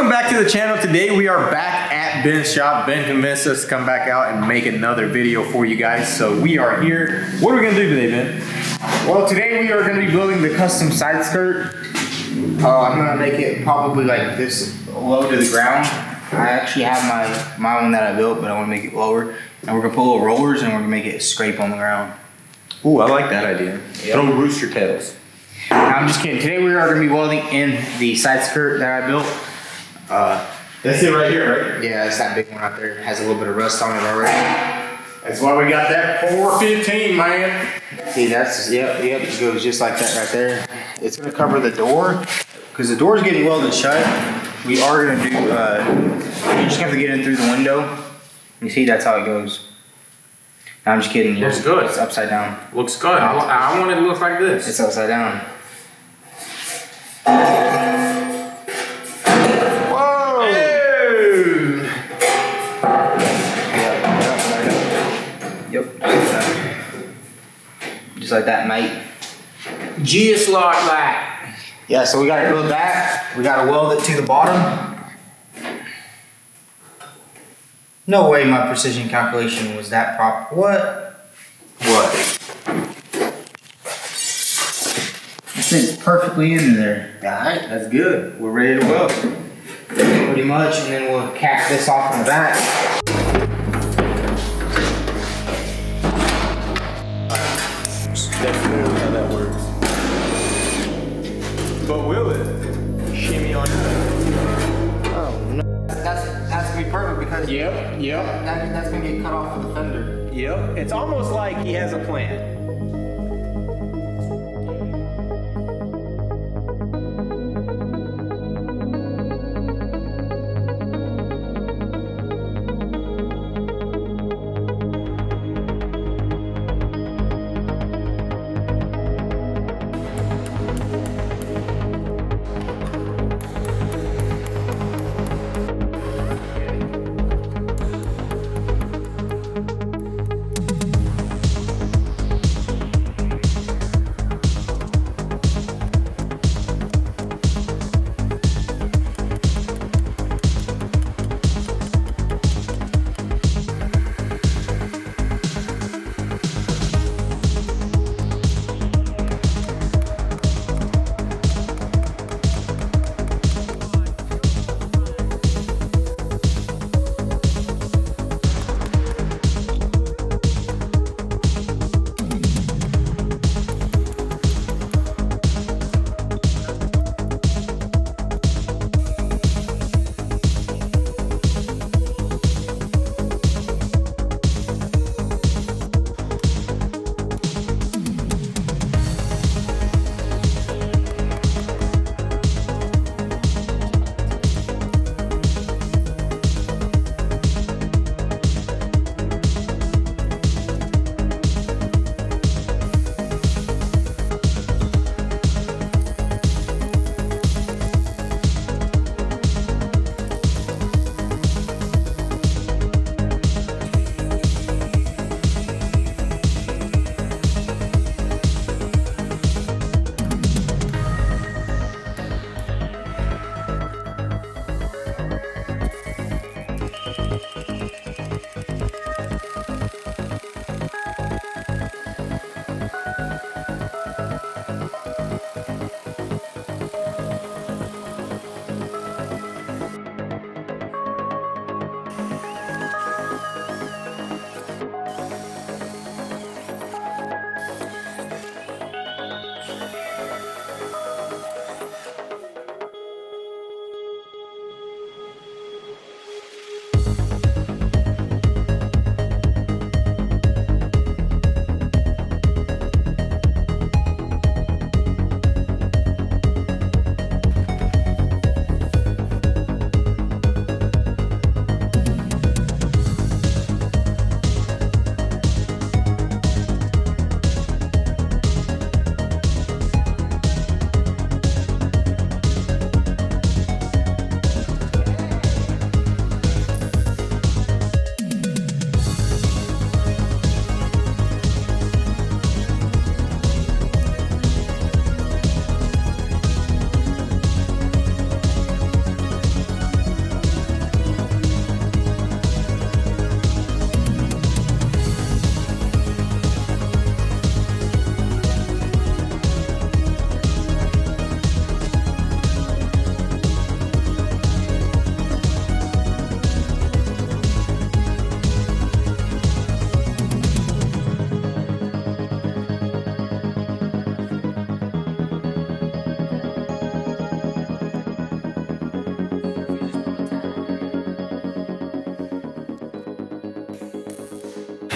Welcome back to the channel. Today we are back at Ben's shop. Ben convinced us to come back out and make another video for you guys. So we are here. What are we gonna do today, Ben? Well, today we are gonna be building the custom side skirt. I'm gonna make it probably like this low to the ground. I actually have my one that I built, but I wanna make it lower. And we're gonna put little rollers and we're gonna make it scrape on the ground. Ooh, I like that idea. Yep. Throw rooster tails. No, I'm just kidding. Today we are gonna be welding in the side skirt that I built. That's it right here, right? Yeah, it's that big one right there. It has a little bit of rust on it already. That's why we got that 415, man. See, that's, yep, it goes just like that right there. It's gonna cover the door, because the door's getting welded shut. We are gonna do, you just have to get in through the window. You see, that's how it goes. No, I'm just kidding. Looks good. It's upside down. Looks good. I want it to look like this. It's upside down. Whoa! Yep. Just like that, mate. Just like that. Yeah, so we gotta build that. We gotta weld it to the bottom. No way my precision calculation was that proper. What? What? This thing's perfectly in there. Alright, that's good. We're ready to weld. Pretty much, and then we'll cap this off in the back. That's literally how that works. But will it? Shimmy on that. Oh no. That's gonna be perfect because Yep. that's gonna get cut off of the fender. Yep. It's almost like he has a plan.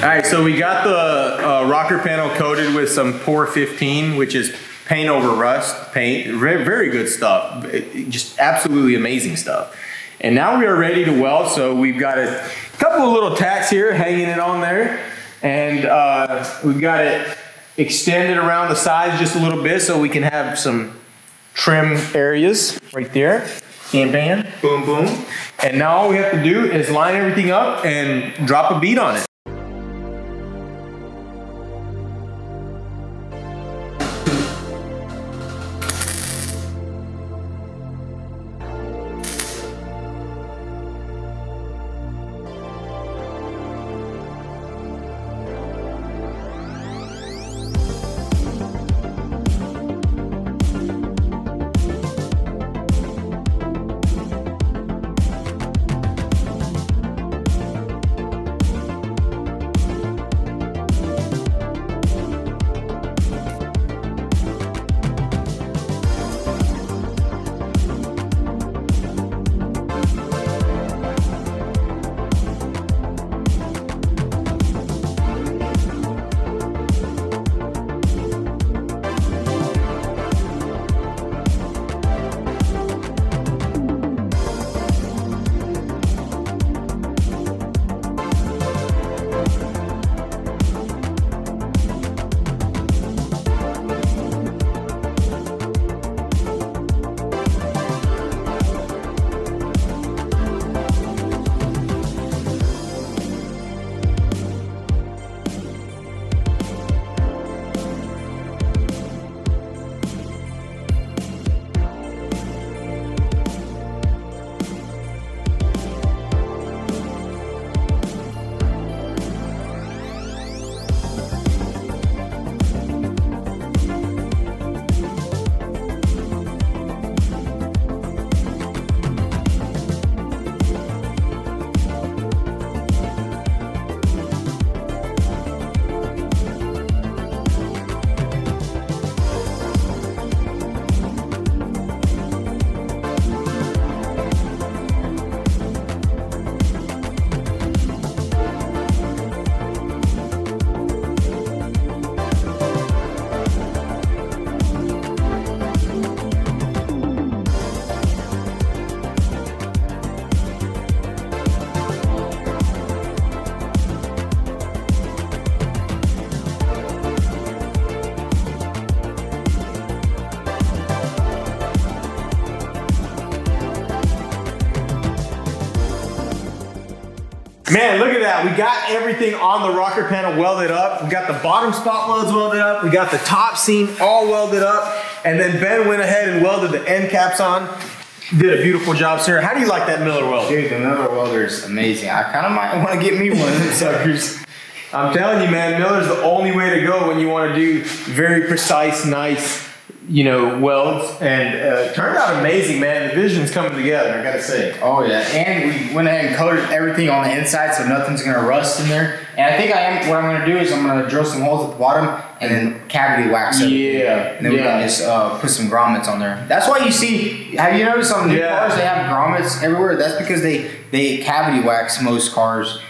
All right, so we got the rocker panel coated with some Pour 15, which is paint over rust paint. Very good stuff. Just absolutely amazing stuff. And now we are ready to weld. So we've got a couple of little tacks here hanging it on there. And we've got it extended around the sides just a little bit so we can have some trim areas right there. Bam, bam, boom, boom. And now all we have to do is line everything up and drop a bead on it. Man, look at that. We got everything on the rocker panel welded up. We got the bottom spot welds welded up. We got the top seam all welded up. And then Ben went ahead and welded the end caps on. Did a beautiful job, sir. How do you like that Miller weld? Dude, the Miller welder is amazing. I kind of might want to get me one of them suckers. I'm telling you, man, Miller's the only way to go when you want to do very precise, nice, you know, welds. And it turned out amazing, man. The vision's coming together, I gotta say. Oh yeah, and we went ahead and coated everything on the inside so nothing's gonna rust in there. And I think what I'm gonna do is I'm gonna drill some holes at the bottom and then cavity wax everything. Yeah. And then we can just put some grommets on there. That's why you see, have you noticed on new cars they have grommets everywhere? That's because they cavity wax most cars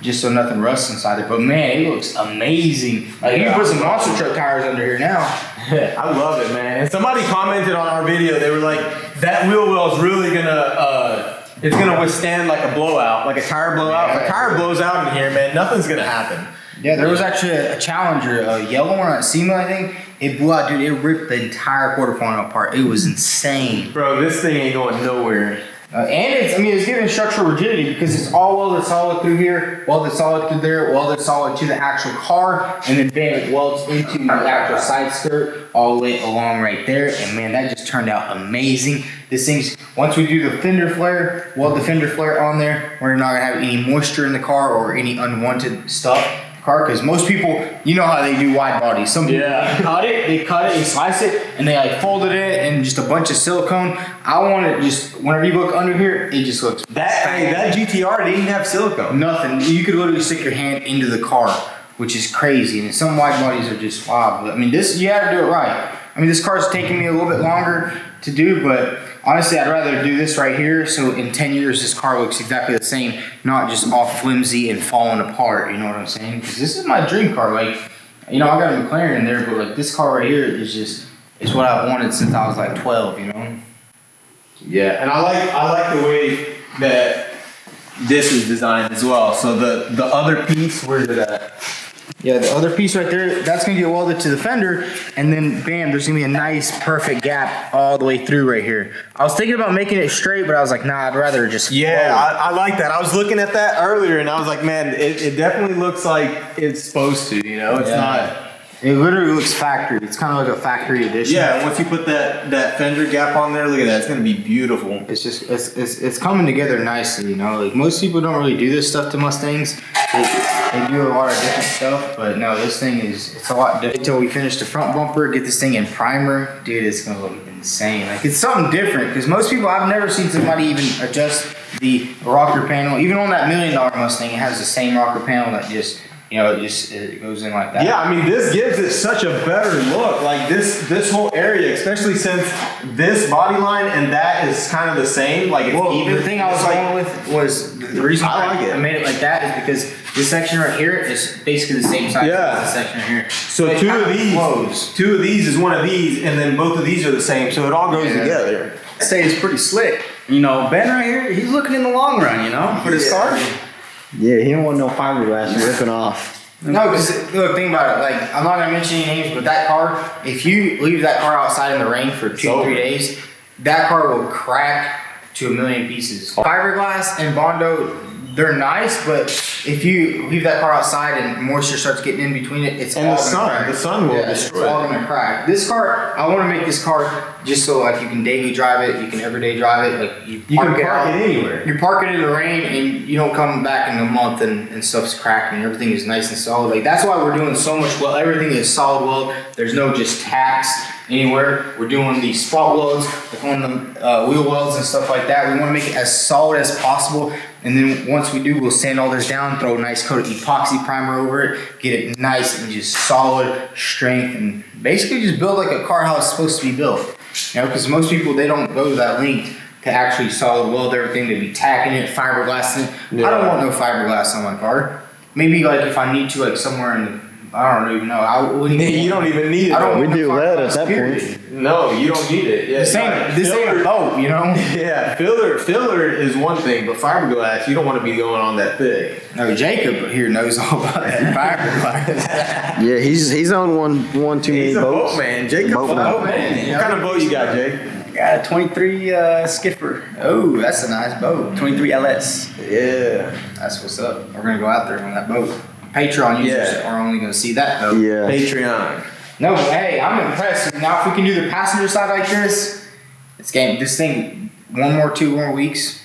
just so nothing rusts inside it. But man, it looks amazing. Like you can put some monster truck tires under here now. I love it, man. And somebody commented on our video, they were like, that wheel well is really gonna, it's gonna withstand like a blowout, like a tire blowout. If a tire blows out in here, man, nothing's gonna happen. Yeah, there was actually a Challenger, a yellow one at SEMA, I think. It blew out, dude. It ripped the entire quarter panel apart. It was insane. Bro, this thing ain't going nowhere. And it's giving structural rigidity because it's all welded solid through here, welded solid through there, welded solid to the actual car, and then bam, it welds into the actual side skirt all the way along right there. And man, that just turned out amazing. This thing's, once we do the fender flare, weld the fender flare on there, we're not gonna have any moisture in the car or any unwanted stuff. Car, because most people, you know how they do wide bodies. Some people they cut it and slice it, and they like folded it and just a bunch of silicone. I want it just, whenever you look under here, it just looks that GTR didn't have silicone. Nothing. You could literally stick your hand into the car, which is crazy. And some wide bodies are just wild. But I mean, this, you have to do it right. I mean, this car's taking me a little bit longer to do, but honestly, I'd rather do this right here, so in 10 years this car looks exactly the same, not just all flimsy and falling apart, you know what I'm saying? Because this is my dream car, like, you know, I got a McLaren in there, but like this car right here is just, it's what I've wanted since I was like 12, you know? Yeah, and I like the way that this is designed as well. So the other piece, where's it at? Yeah, the other piece right there, that's gonna get welded to the fender, and then bam, there's gonna be a nice, perfect gap all the way through right here. I was thinking about making it straight, but I was like, nah, I'd rather just. Yeah, I like that. I was looking at that earlier, and I was like, man, it definitely looks like it's supposed to. You know, it's not. It literally looks factory. It's kind of like a factory edition. Yeah, once you put that fender gap on there, look at that. It's gonna be beautiful. It's just it's coming together nicely, you know. Like most people don't really do this stuff to Mustangs. They do a lot of different stuff, but no, this thing it's a lot different. Until we finish the front bumper, get this thing in primer, dude, it's gonna look insane. Like it's something different because most people, I've never seen somebody even adjust the rocker panel. Even on that $1 million Mustang, it has the same rocker panel that just. You know, it goes in like that. Yeah, I mean, this gives it such a better look. Like this whole area, especially since this body line and that is kind of the same. Like it's even. The thing I was going with was the reason I made it like that is because this section right here is basically the same size as this section right here. So two of these is one of these, and then both of these are the same. So it all goes together. I'd say it's pretty slick. You know, Ben right here, he's looking in the long run. You know, for this car. Yeah, he don't want no fiberglass ripping off. No, because look, think about it. Like, I'm not gonna mention any names, but that car, if you leave that car outside in the rain for 2-3 days, that car will crack to 1,000,000 pieces. Fiberglass and Bondo, they're nice, but if you leave that car outside and moisture starts getting in between it, it's all gonna crack. The sun will destroy it. It's all gonna crack. This car, I want to make this car just so like you can daily drive it, you can everyday drive it, like you can park it anywhere. You park it in the rain and you don't come back in a month and stuff's cracking and everything is nice and solid. Like that's why we're doing so much well. Everything is solid weld. There's no just tacks anywhere. We're doing these spot welds, like on the wheel welds and stuff like that. We want to make it as solid as possible. And then once we do, we'll sand all this down, throw a nice coat of epoxy primer over it, get it nice and just solid strength, and basically just build like a car how it's supposed to be built. You know, because most people, they don't go to that length to actually solid weld everything, to be tacking it, fiberglassing it. Yeah. I don't want no fiberglass on my car. Maybe like if I need to, like somewhere in the, I don't even know. I wouldn't you don't even need it. I don't we do lead at that point. No, you don't need it. Yeah, this ain't a boat, you know? Yeah, filler is one thing, but fiberglass, you don't want to be going on that thick. No, Jacob here knows all about that fiberglass. Yeah, he's on one too many boats. Boat man. Jacob's a boat man. What kind of boat you got, Jake? Got a 23 Skipper. Oh, that's a nice boat. 23 LS. Yeah. That's what's up. We're going to go out there on that boat. Patreon users are only going to see that though. Yeah. Patreon. No, but hey, I'm impressed. Now if we can do the passenger side like this, this thing, 2 more weeks,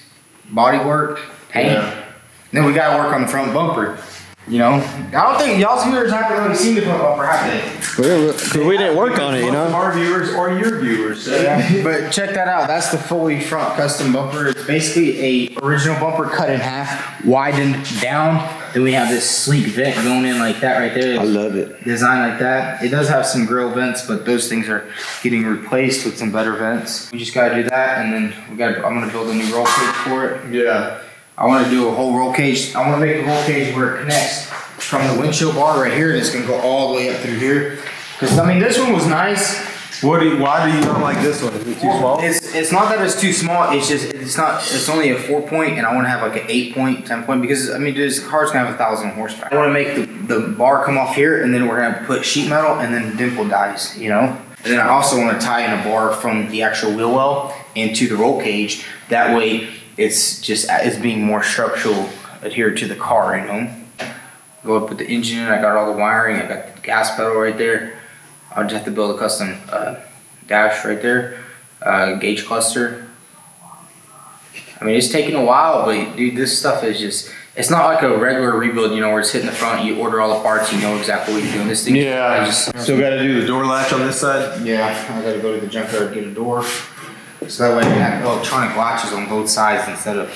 body work, paint. Yeah. Then we got to work on the front bumper. You know, I don't think y'all's viewers haven't really seen the front bumper, have they? Because we didn't work on it, you know? Our viewers or your viewers. So. Yeah, but check that out. That's the fully front custom bumper. It's basically a original bumper cut in half, widened down. Then we have this sleek vent going in like that right there. I love it. Designed like that. It does have some grill vents, but those things are getting replaced with some better vents. We just gotta do that, and then I'm gonna build a new roll cage for it. Yeah. I want to do a whole roll cage. I want to make a roll cage where it connects from the windshield bar right here, and it's going to go all the way up through here. Because, I mean, this one was nice. Why do you not like this one? Is it too small? It's not that it's too small. It's just, it's only a 4-point, and I want to have like an 8-point, 10-point, because, I mean, this car's going to have 1,000 horsepower. I want to make the bar come off here, and then we're going to put sheet metal and then dimple dies, you know? And then I also want to tie in a bar from the actual wheel well into the roll cage. That way, it's being more structural adhered to the car, you know. Go up with the engine in, I got all the wiring, I got the gas pedal right there. I'll just have to build a custom dash right there, gauge cluster. I mean, it's taking a while, but dude, this stuff is just, it's not like a regular rebuild, you know, where it's hitting the front, you order all the parts, you know exactly what you're doing. This thing, Still got to do the door latch on this side? Yeah, I got to go to the junkyard and get a door. So that way I can have electronic latches on both sides instead of,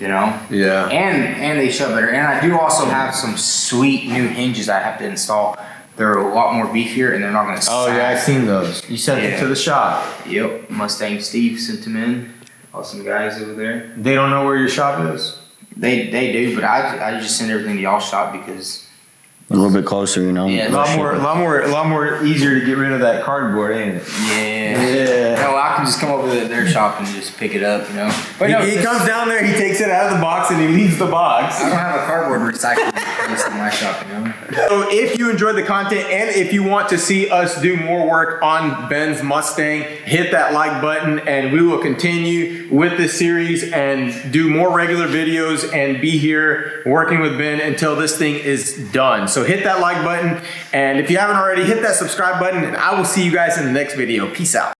you know? Yeah. And they shut better. And I do also have some sweet new hinges I have to install They're a lot more beefier and they're not gonna Oh yeah, I've sag. seen those. You sent it Yeah. to the shop. Yep, Mustang Steve sent them in. Awesome guys over there. They don't know where your shop is. They do, but I just send everything to y'all shop because A little bit closer, you know. Yeah, A lot more easier to get rid of that cardboard, ain't it? yeah. No, I can just come over to their shop and just pick it up, you know. But no, He comes down there, he takes it out of the box, and he leaves the box. I don't have a cardboard recycling place in my shop, you know. So if you enjoyed the content and if you want to see us do more work on Ben's Mustang, hit that like button and we will continue with this series and do more regular videos and be here working with Ben until this thing is done. So hit that like button, and if you haven't already, hit that subscribe button, and I will see you guys in the next video. Peace out.